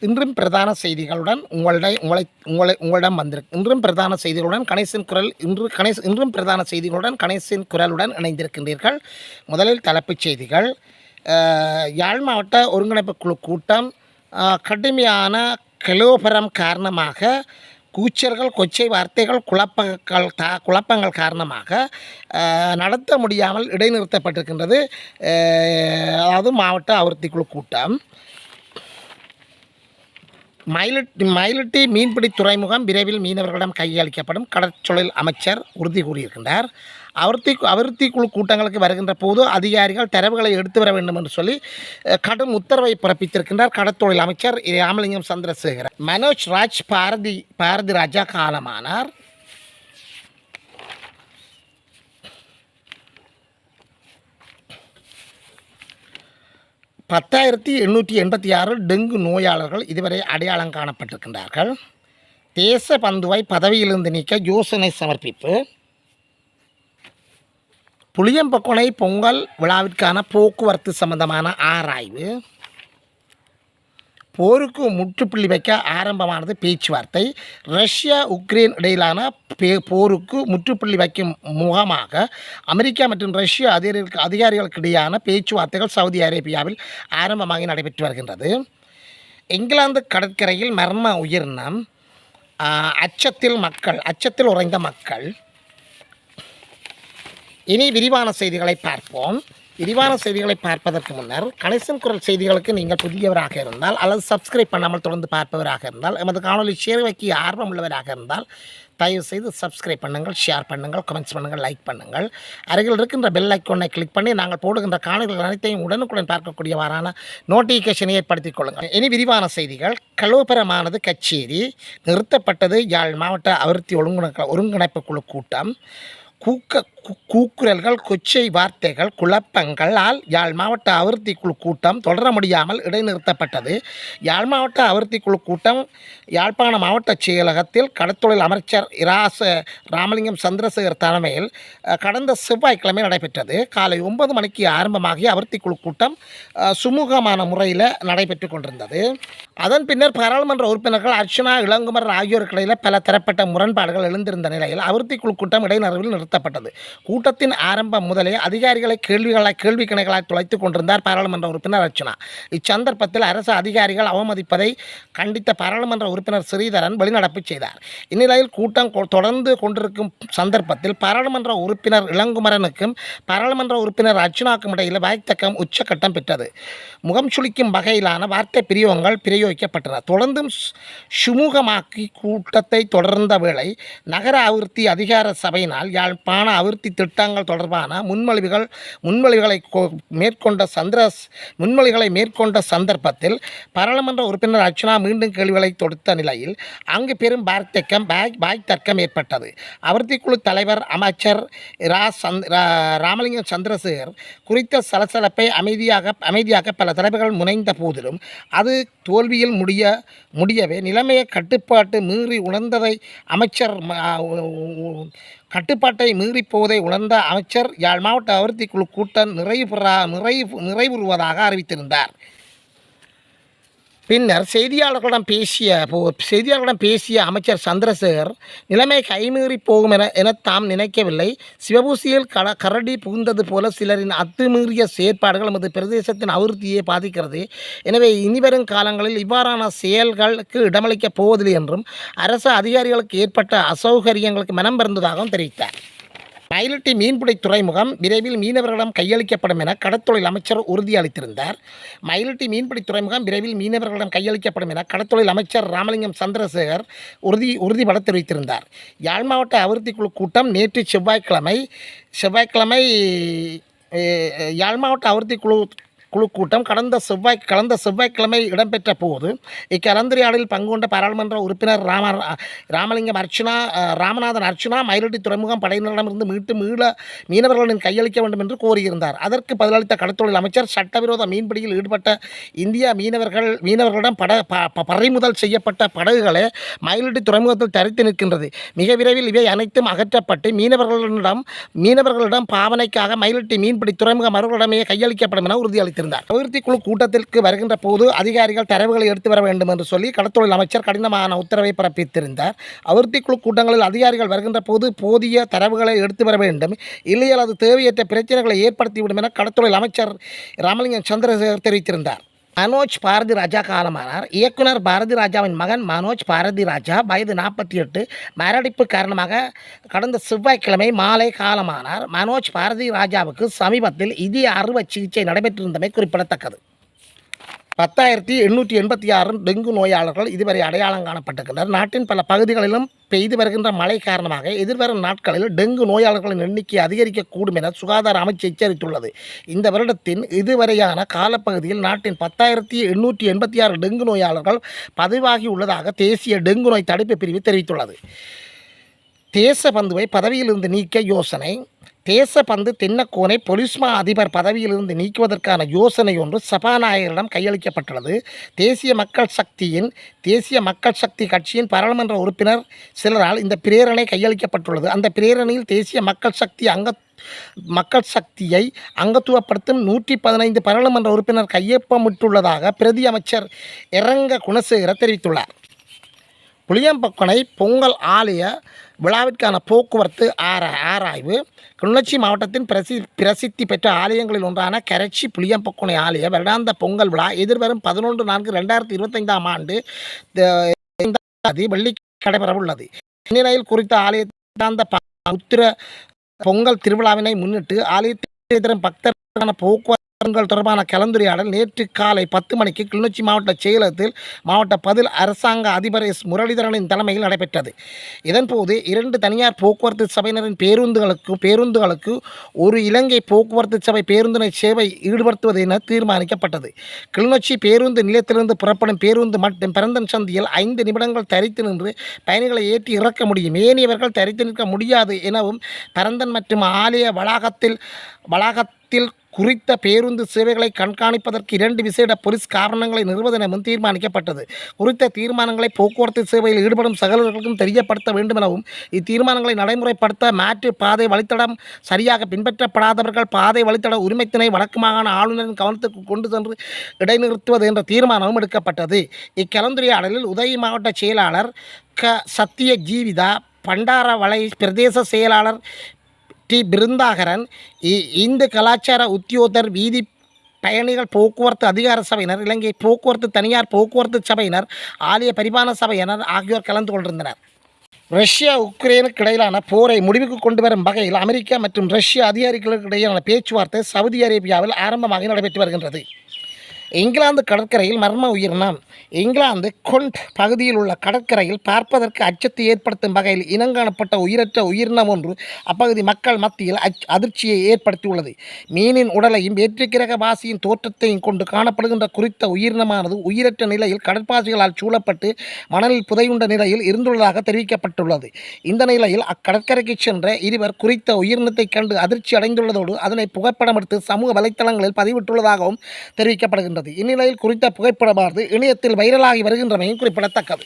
இன்றும் பிரதான செய்திகளுடன் உங்களிடம் வந்திருக்கு. இன்றும் பிரதான செய்திகளுடன் கணேசன் குரல் இன்றும் பிரதான செய்திகளுடன் கணேசன் குரலுடன் இணைந்திருக்கின்றீர்கள். முதலில் தலைப்புச் செய்திகள். யாழ் மாவட்ட ஒருங்கிணைப்பு குழு கூட்டம் கடுமையான கலோபரம் காரணமாக கூச்சல்கள், கொச்சை வார்த்தைகள், குழப்பங்கள் காரணமாக நடத்த முடியாமல் இடைநிறுத்தப்பட்டிருக்கின்றது. அதாவது மாவட்ட அபிவிருத்தி குழு கூட்டம். மயிலிட்டி மீன்பிடி துறைமுகம் விரைவில் மீனவர்களிடம் கையளிக்கப்படும், கடற்தொழில் அமைச்சர் உறுதி கூறியிருக்கின்றார். அபிவிருத்தி குழு கூட்டங்களுக்கு வருகின்ற போது அதிகாரிகள் தரவுகளை எடுத்து வர வேண்டும் என்று சொல்லி கடும் உத்தரவை பிறப்பித்திருக்கின்றார் கடற்தொழில் அமைச்சர் ராமலிங்கம் சந்திரசேகர். மனோஜ் ராஜ் பாரதி ராஜா காலமானார். (10,886) டெங்கு நோயாளர்கள் இதுவரை அடையாளம் காணப்பட்டிருக்கின்றார்கள். தேச பந்துவை பதவியிலிருந்து நீக்க யோசனை சமர்ப்பிப்பு. புளியம்பொக்கொனை பொங்கல் விழாவிற்கான போக்குவரத்து சம்பந்தமான ஆராய்வு. போருக்கு முற்றுப்புள்ளி வைக்க ஆரம்பமானது பேச்சுவார்த்தை. ரஷ்யா உக்ரைன் இடையிலான போருக்கு முற்றுப்புள்ளி வைக்கும் முகமாக அமெரிக்கா மற்றும் ரஷ்ய அதிகாரிகளுக்கு இடையான பேச்சுவார்த்தைகள் சவுதி அரேபியாவில் ஆரம்பமாகி நடைபெற்று வருகின்றது. இங்கிலாந்து கடற்கரையில் மர்ம உயிரினம். அச்சத்தில் உறைந்த மக்கள். இனி விரிவான செய்திகளை பார்ப்போம். விரிவான செய்திகளை பார்ப்பதற்கு முன்னர் கணேசன் குரல் செய்திகளுக்கு நீங்கள் புதியவராக இருந்தால் அல்லது சப்ஸ்கிரைப் பண்ணாமல் தொடர்ந்து பார்ப்பவராக இருந்தால், எமது காணொலி ஷேர் வைக்க ஆர்வம் உள்ளவராக இருந்தால் தயவுசெய்து சப்ஸ்கிரைப் பண்ணுங்கள், ஷேர் பண்ணுங்கள், கமெண்ட்ஸ் பண்ணுங்கள், லைக் பண்ணுங்கள். அருகில் இருக்கின்ற பெல் ஐக்கானை கிளிக் பண்ணி நாங்கள் போடுகின்ற காணொலிகள் அனைத்தையும் உடனுக்குடன் பார்க்கக்கூடியவாறான நோட்டிஃபிகேஷனை ஏற்படுத்திக் கொள்ளுங்கள். இனி விரிவான செய்திகள். கலோபரமானது கச்சேரி நிறுத்தப்பட்டது. யாழ் மாவட்ட அபிவிருத்தி ஒருங்கிணைப்பு குழு கூட்டம். கூக்குரல்கள், கொச்சை வார்த்தைகள், குழப்பங்களால் யாழ் மாவட்ட அபிவிருத்தி குழு கூட்டம் தொடர முடியாமல் இடைநிறுத்தப்பட்டது. யாழ் மாவட்ட அபிவிருத்தி குழு கூட்டம் யாழ்ப்பாண மாவட்ட செயலகத்தில் கடற்தொழில் அமைச்சர் ராமலிங்கம் சந்திரசேகர் தலைமையில் கடந்த செவ்வாய்க்கிழமை நடைபெற்றது. காலை 9 மணிக்கு ஆரம்பமாகிய அபிவிருத்தி குழு கூட்டம் சுமூகமான முறையில் நடைபெற்று கொண்டிருந்தது. அதன் பின்னர் பாராளுமன்ற உறுப்பினர்கள் அர்ச்சனா, இளங்குமரன் ஆகியோருக்கு இடையில் பல தரப்பட்ட முரண்பாடுகள் எழுந்திருந்த நிலையில் அபிவிருத்தி குழு கூட்டம் இடைநடுவில் நிறுத்தப்பட்டது. கூட்டத்தின் ஆரம்பம் முதலே அதிகாரிகளை கேள்வி கணைகளாய் துளைத்துக் கொண்டிருந்தார் பாராளுமன்ற உறுப்பினர் அர்ச்சனா. இச்சந்தர்ப்பத்தில் அரசு அதிகாரிகள் அவமதிப்பதை கண்டித்த பாராளுமன்ற உறுப்பினர் ஸ்ரீதரன் வெளிநடப்பு செய்தார். இந்நிலையில் கூட்டம் தொடர்ந்து கொண்டிருக்கும் சந்தர்ப்பத்தில் பாராளுமன்ற உறுப்பினர் இளங்குமரனுக்கும் பாராளுமன்ற உறுப்பினர் அர்ச்சனாவுக்கும் இடையில் வாய்த்தக்கம் உச்சக்கட்டம் பெற்றது. முகம் சுளிக்கும் வகையிலான வார்த்தை பிரயோகங்கள் பிரயோகிக்கப்பட்டன. தொடர்ந்தும் சுமூகமாக்கி கூட்டத்தை தொடர்ந்த வேளை நகர அபிவிருத்தி அதிகார சபையினால் யாழ்ப்பாண அபிவிருத்தி திட்டங்கள் தொடர்பான முன்மொழிகளை மேற்கொண்ட சந்தர்ப்பத்தில் பாராளுமன்ற உறுப்பினர் அர்ச்சனா மீண்டும் கேள்விகளை தொடுத்த நிலையில் அங்கு பெரும் தர்க்கம் ஏற்பட்டது. அபிவிருத்தி குழு தலைவர் அமைச்சர் ராமலிங்கம் சந்திரசேகர் குறித்த சலசலப்பை அமைதியாக பல தரப்புகள் முனைந்த போதிலும் அது தோல்வியில் முடியவே நிலைமையை கட்டுப்பாட்டை மீறிப்போவதை உணர்ந்த அமைச்சர் யாழ் மாவட்ட அபிவிருத்தி குழு கூட்டம் நிறைவுறுவதாக அறிவித்திருந்தார். பின்னர் செய்தியாளர்களிடம் பேசிய அமைச்சர் சந்திரசேகர் நிலைமை கைமீறி போகும் என தாம் நினைக்கவில்லை. சிவபூசியில் கரடி புகுந்தது போல சிலரின் அத்துமீறிய செயற்பாடுகள் நமது பிரதேசத்தின் அபிவிருத்தியை பாதிக்கிறது. எனவே இனிவரும் காலங்களில் இவ்வாறான செயல்களுக்கு இடமளிக்கப் போவதில்லை என்றும் அரசு அதிகாரிகளுக்கு ஏற்பட்ட அசௌகரியங்களுக்கு மனம் பெறந்ததாகவும் தெரிவித்தார். மயிலிட்டி மீன்பிடி துறைமுகம் விரைவில் மீனவர்களிடம் கையளிக்கப்படும் என கடற்தொழில் அமைச்சர் உறுதியளித்திருந்தார். மயிலிட்டி மீன்பிடி துறைமுகம் விரைவில் மீனவர்களிடம் கையளிக்கப்படும் என கடற்தொழில் அமைச்சர் ராமலிங்கம் சந்திரசேகர் உறுதிபட தெரிவித்திருந்தார். யாழ் மாவட்ட அபிவிருத்தி குழு கூட்டம் நேற்று செவ்வாய்க்கிழமை யாழ் மாவட்ட அபிவிருத்தி குழு கூட்டம் கடந்த செவ்வாய்க்கிழமை இடம்பெற்ற போது இக்கலந்துரையாடலில் பங்கு கொண்ட பாராளுமன்ற உறுப்பினர் ராமநாதன் அர்ச்சனா மயிலிட்டி துறைமுகம் படையினரிடமிருந்து மீள மீனவர்களின் கையளிக்க வேண்டும் என்று கோரியிருந்தார். அதற்கு பதிலளித்த கடற்தொழில் அமைச்சர் சட்டவிரோத மீன்பிடியில் ஈடுபட்ட இந்திய மீனவர்களிடம் பறிமுதல் செய்யப்பட்ட படகுகளை மயிலிட்டி துறைமுகத்தில் தரித்து நிற்கின்றது. மிக விரைவில் இவை அனைத்தும் அகற்றப்பட்டு மீனவர்களிடம் பாவனைக்காக மயிலிட்டி மீன்பிடி துறைமுகம் அவர்களிடமே கையளிக்கப்படும் என உறுதியளித்தார். தெரிவித்திருந்தார். அபிவிருத்தி குழு கூட்டத்திற்கு வருகின்ற போது அதிகாரிகள் தரவுகளை எடுத்து வர வேண்டும் என்று சொல்லி கடற்தொழில் அமைச்சர் கடினமான உத்தரவை பிறப்பித்திருந்தார். அபிவிருத்தி குழு கூட்டங்களில் அதிகாரிகள் வருகின்ற போது போதிய தரவுகளை எடுத்து வர வேண்டும், இல்லையால் அது தேவையற்ற பிரச்சனைகளை ஏற்படுத்திவிடும் என கடற்தொழில் அமைச்சர் ராமலிங்கம் சந்திரசேகர் தெரிவித்திருந்தார். மனோஜ் பாரதி ராஜா காலமானார். இயக்குனர் பாரதி ராஜாவின் மகன் மனோஜ் பாரதி ராஜா வயது 48 மாரடைப்பு காரணமாக கடந்த செவ்வாய்க்கிழமை மாலை காலமானார். மனோஜ் பாரதி ராஜாவுக்கு சமீபத்தில் இதய அறுவை சிகிச்சை நடைபெற்றிருந்தமை குறிப்பிடத்தக்கது. 10,886 டெங்கு நோயாளர்கள் இதுவரை அடையாளம் காணப்பட்டிருக்கின்றனர். நாட்டின் பல பகுதிகளிலும் பெய்து வருகின்ற மழை காரணமாக எதிர்வரும் நாட்களில் டெங்கு நோயாளர்களின் எண்ணிக்கை அதிகரிக்கக்கூடும் என சுகாதார அமைச்சு எச்சரித்துள்ளது. இந்த வருடத்தின் இதுவரையான காலப்பகுதியில் நாட்டின் 10,886 டெங்கு நோயாளர்கள் பதிவாகி உள்ளதாக தேசிய டெங்கு நோய் தடுப்பு பிரிவு தெரிவித்துள்ளது. தேசபந்துவை பதவியிலிருந்து நீக்க யோசனை. தேசபந்து தென்னக்கோனை பொலிஸ்மா அதிபர் பதவியிலிருந்து நீக்குவதற்கான யோசனை ஒன்று சபாநாயகரிடம் கையளிக்கப்பட்டுள்ளது. தேசிய மக்கள் சக்தி கட்சியின் பாராளுமன்ற உறுப்பினர் சிலரால் இந்த பிரேரணை கையளிக்கப்பட்டுள்ளது. அந்த பிரேரணையில் தேசிய மக்கள் சக்தியை அங்கத்துவப்படுத்தும் 115 பாராளுமன்ற உறுப்பினர் கையொப்பமிட்டுள்ளதாக பிரதி அமைச்சர் இரங்க குணசேகர தெரிவித்துள்ளார். புளியம்பொக்கனை பொங்கல் ஆலய விழாவிற்கான போக்குவரத்து ஆராய்வு. கிளிநொச்சி மாவட்டத்தின் பிரசித்தி பெற்ற ஆலயங்களில் ஒன்றான கரைச்சி புளியம்பொக்கனை ஆலய வருடாந்த பொங்கல் விழா எதிர்வரும் 11/4/2025 வெள்ளி நடைபெறவுள்ளது. இந்நிலையில் குறித்த ஆலயத்தாந்த உத்திர பொங்கல் திருவிழாவினை முன்னிட்டு ஆலயத்தில் எதிரும் பக்தர்களுக்கான போக்குவரத்து தொடர்பான கலந்துரையாடல் நேற்று காலை 10 மணிக்கு கிளிநொச்சி மாவட்ட செயலகத்தில் மாவட்ட பதில் அரசாங்க அதிபர் எஸ். முரளிதரனின் தலைமையில் நடைபெற்றது. இதன்போது 2 தனியார் போக்குவரத்து சபையினரின் பேருந்துகளுக்கு ஒரு இலங்கை போக்குவரத்து சபை பேருந்தினை சேவை ஈடுபடுத்துவது என தீர்மானிக்கப்பட்டது. கிளிநொச்சி பேருந்து நிலையத்திலிருந்து புறப்படும் பேருந்து மட்டும் பரந்தன் சந்தியில் 5 நிமிடங்கள் தரித்து நின்று பயணிகளை ஏற்றி இறக்க முடியும். ஏனையவர்கள் தரித்து நிற்க முடியாது எனவும் பரந்தன் மற்றும் ஆலய வளாகத்தில் குறித்த பேருந்து சேவைகளை கண்காணிப்பதற்கு 2 விசேட போலீஸ் காரணங்களை நிறுவனமும் தீர்மானிக்கப்பட்டது. குறித்த தீர்மானங்களை போக்குவரத்து சேவையில் ஈடுபடும் சகலர்களுக்கும் தெரியப்படுத்த வேண்டும் எனவும் இத்தீர்மானங்களை நடைமுறைப்படுத்த மாற்று பாதை வழித்தடம் சரியாக பின்பற்றப்படாதவர்கள் பாதை வழித்தட உரிமத்தினை வடக்கு மாகாண ஆளுநரின் கவனத்துக்கு கொண்டு சென்று இடைநிறுத்துவது என்ற தீர்மானமும் எடுக்கப்பட்டது. இக்கலந்துரையாடலில் உதவி மாவட்ட செயலாளர் சத்திய ஜீவிதா, பண்டாரவளை பிரதேச செயலாளர் டி. பிருந்தாகரன், இந்து கலாச்சார உத்தியோகத்தர், வீதி பயணிகள் போக்குவரத்து அதிகார சபையினர், இலங்கை போக்குவரத்து தனியார் போக்குவரத்து சபையினர், ஆலய பரிபாலன சபையினர் ஆகியோர் கலந்து கொண்டிருந்தனர். ரஷ்யா உக்ரைனுக்கு இடையிலான போரை முடிவுக்கு கொண்டு வரும் வகையில் அமெரிக்கா மற்றும் ரஷ்ய அதிகாரிகளுக்கு இடையிலான பேச்சுவார்த்தை சவுதி அரேபியாவில் ஆரம்பமாக நடைபெற்று வருகின்றது. இங்கிலாந்து கடற்கரையில் மர்ம உயிரினம். இங்கிலாந்து கொண்ட் பகுதியில் உள்ள கடற்கரையில் பார்ப்பதற்கு அச்சத்தை ஏற்படுத்தும் வகையில் இனங்காணப்பட்ட உயிரற்ற உயிரினம் ஒன்று அப்பகுதி மக்கள் மத்தியில் அதிர்ச்சியை ஏற்படுத்தியுள்ளது. மீனின் உடலையும் வேற்றுக்கிரக வாசியின் தோற்றத்தையும் கொண்டு காணப்படுகின்ற குறித்த உயிரினமானது உயிரற்ற நிலையில் கடற்பாசிகளால் சூழப்பட்டு மணலில் புதையுண்ட நிலையில் இருந்துள்ளதாக தெரிவிக்கப்பட்டுள்ளது. இந்த நிலையில் அக்கடற்கரைக்கு சென்ற இருவர் குறித்த உயிரினத்தை கண்டு அதிர்ச்சி அடைந்துள்ளதோடு அதனை புகைப்படம் எடுத்து சமூக வலைத்தளங்களில் பதிவிட்டுள்ளதாகவும் தெரிவிக்கப்படுகின்றது. இந்நிலையில் குறித்த புகைப்படமானது இணையத்தில் வைரலாகி வருகின்றமையும் குறிப்பிடத்தக்கது.